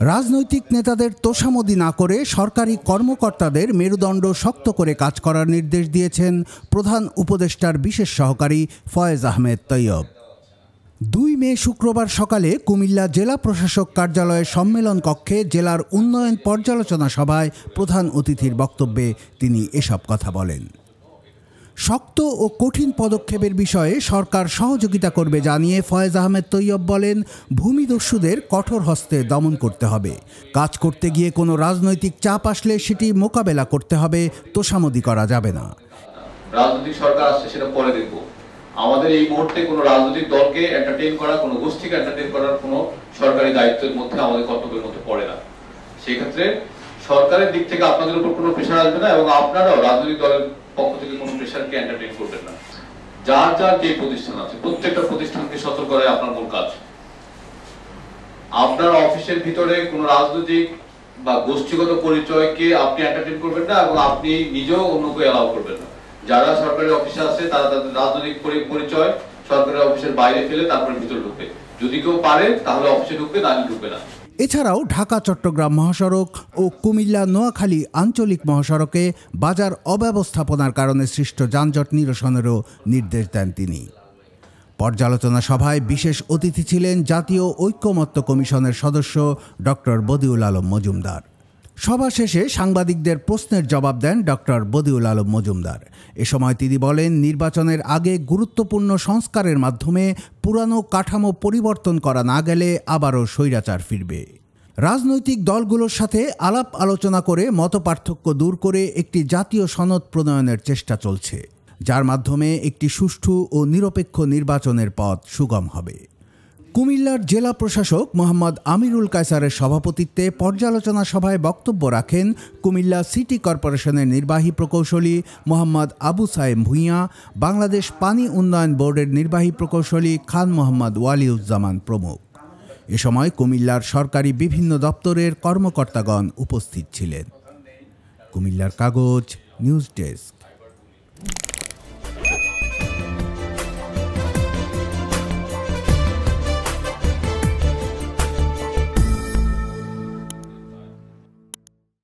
রাজনৈতিক নেতাদের তোষামোদি না করে সরকারি কর্মকর্তাদের মেরুদণ্ড শক্ত করে কাজ করার নির্দেশ দিয়েছেন প্রধান উপদেষ্টার বিশেষ সহকারী ফয়েজ আহমেদ তৈয়ব। 2 মে শুক্রবার সকালে কুমিল্লা জেলা প্রশাসক কার্যালয়ের সম্মেলন কক্ষে জেলার উন্নয়ন পর্যালোচনা সভায় প্রধান অতিথির বক্তব্যে তিনি এসব কথা বলেন। শক্ত ও কঠিন পদক্ষেপের বিষয়ে সরকার সহযোগিতা করবে জানিয়ে ফয়েজ আহমেদ তৈয়ব বলেন, ভূমিদস্যুদের কঠোর হস্তে দমন করতে হবে। কাজ করতে গিয়ে কোনো রাজনৈতিক চাপ আসলে সেটি মোকাবেলা করতে হবে, তোষামোদি করা যাবে না। রাজনৈতিক সরকার আসছে সেটা পরে দেখব। আমাদের এই মুহূর্তে কোনো রাজনৈতিক দলকে এন্টারটেইন করা, কোনো গোষ্ঠীকে এন্টারটেইন করার কোনো সরকারি দায়িত্বের মধ্যে আমাদের কর্তব্যের মধ্যে পড়ে না। সেই ক্ষেত্রে সরকারের দিক থেকে আপনাদের উপর কোনো প্রেশার আসবে না এবং আপনারাও রাজনৈতিক দলের পক্ষ থেকে কোনো প্রেশারকে এন্টারটেইন করবেন না। যার যার যে প্রতিষ্ঠান আছে প্রত্যেকটা প্রতিষ্ঠানকে সতর্ক করাই আপনার মূল কাজ। আপনার অফিসের ভিতরে কোনো রাজনৈতিক বা গোষ্ঠীগত পরিচয়কে আপনি এন্টারটেইন করবেন না এবং আপনি নিজেও অন্যকে এলাও করবেন না। যারা সরকারি অফিসে আছে তারা তাদের রাজনৈতিক পরিচয় সরকারি অফিসের বাইরে ফেলে তারপরে ভিতরে ঢুকবে। যদি কেউ পারে তাহলে অফিসে ঢুকবে, না ঢুকবে না। এছাড়াও ঢাকা চট্টগ্রাম মহাসড়ক ও কুমিল্লা নোয়াখালী আঞ্চলিক মহাসড়কে বাজার অব্যবস্থাপনার কারণে সৃষ্ট যানজট নিরসনেরও নির্দেশ দেন তিনি। পর্যালোচনা সভায় বিশেষ অতিথি ছিলেন জাতীয় ঐক্যমত্য কমিশনের সদস্য ডক্টর বদিউল আলম মজুমদার। সভা শেষে সাংবাদিকদের প্রশ্নের জবাব দেন ডক্টর বদিউল আলম মজুমদার। এ সময় তিনি বলেন, নির্বাচনের আগে গুরুত্বপূর্ণ সংস্কারের মাধ্যমে পুরানো কাঠামো পরিবর্তন করা না গেলে আবারও স্বৈরাচার ফিরবে। রাজনৈতিক দলগুলোর সাথে আলাপ আলোচনা করে মতপার্থক্য দূর করে একটি জাতীয় সনদ প্রণয়নের চেষ্টা চলছে, যার মাধ্যমে একটি সুষ্ঠু ও নিরপেক্ষ নির্বাচনের পথ সুগম হবে। কুমিল্লার জেলা প্রশাসক মোহাম্মদ আমিরুল কায়সারের সভাপতিত্বে পর্যালোচনা সভায় বক্তব্য রাখেন কুমিল্লা সিটি কর্পোরেশনের নির্বাহী প্রকৌশলী মোহাম্মদ আবু সায়েম ভূঁইয়া, বাংলাদেশ পানি উন্নয়ন বোর্ডের নির্বাহী প্রকৌশলী খান মোহাম্মদ ওয়ালিউজ্জামান প্রমুখ। এ সময় কুমিল্লার সরকারি বিভিন্ন দপ্তরের কর্মকর্তাগণ উপস্থিত ছিলেন। কুমিল্লার কাগজ নিউজ ডেস্ক।